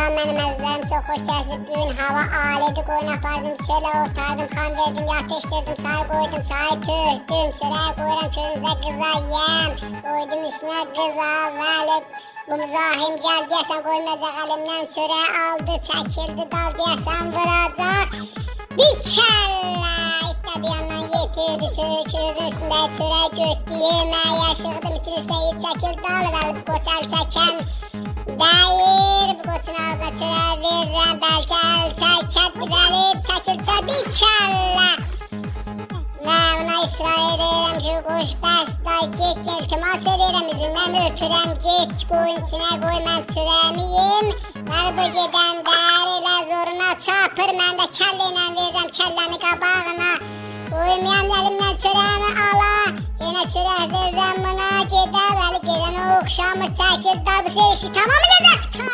Salam benim əzizlərim, çox xoş gəlsiniz. Bugün hava alədi, qoyun apardım, çölə otardım, xan verdim, yatışdırdım, çay qoydum, çay töhdüm, çörəyə qoyuram, közünüzə qızayım, qoydum üstünə qızavəli. Bu müzahim gəl deyəsən qoymayacaq əlimdən, çörəyi aldı, çəkildi, dal deyəsən vuracaq. Bir kəllə, itdə bir yandan yetirdi, çörəkçünüzün üstündə çörək götdü, yemək yaşıqdı, bütün üstə yiyib çəkildi, dal vəli qoçal çəkən. Deyir, bu qoçun ağzına çörək verirəm, bəlkə əl çəkəddi, vəlib çəkilcə bir kəllə. Və ona israr edirəm ki, qoş bəs, day, get, iltimas edirəm, üzümdən öpürəm, get, qoyun içinə qoy, mən çörəyimi yiyim. Bəli, bu gedəndə elə zoruna çapır, mən də kəllə ilə verirəm, kəlləni qabağına. Qoymayam əlimdən çörəyimi ala, yenə çörək verirəm buna, gedə, bəli, gedən o oxşamır, çəkil, da bu işi tamam edəcək.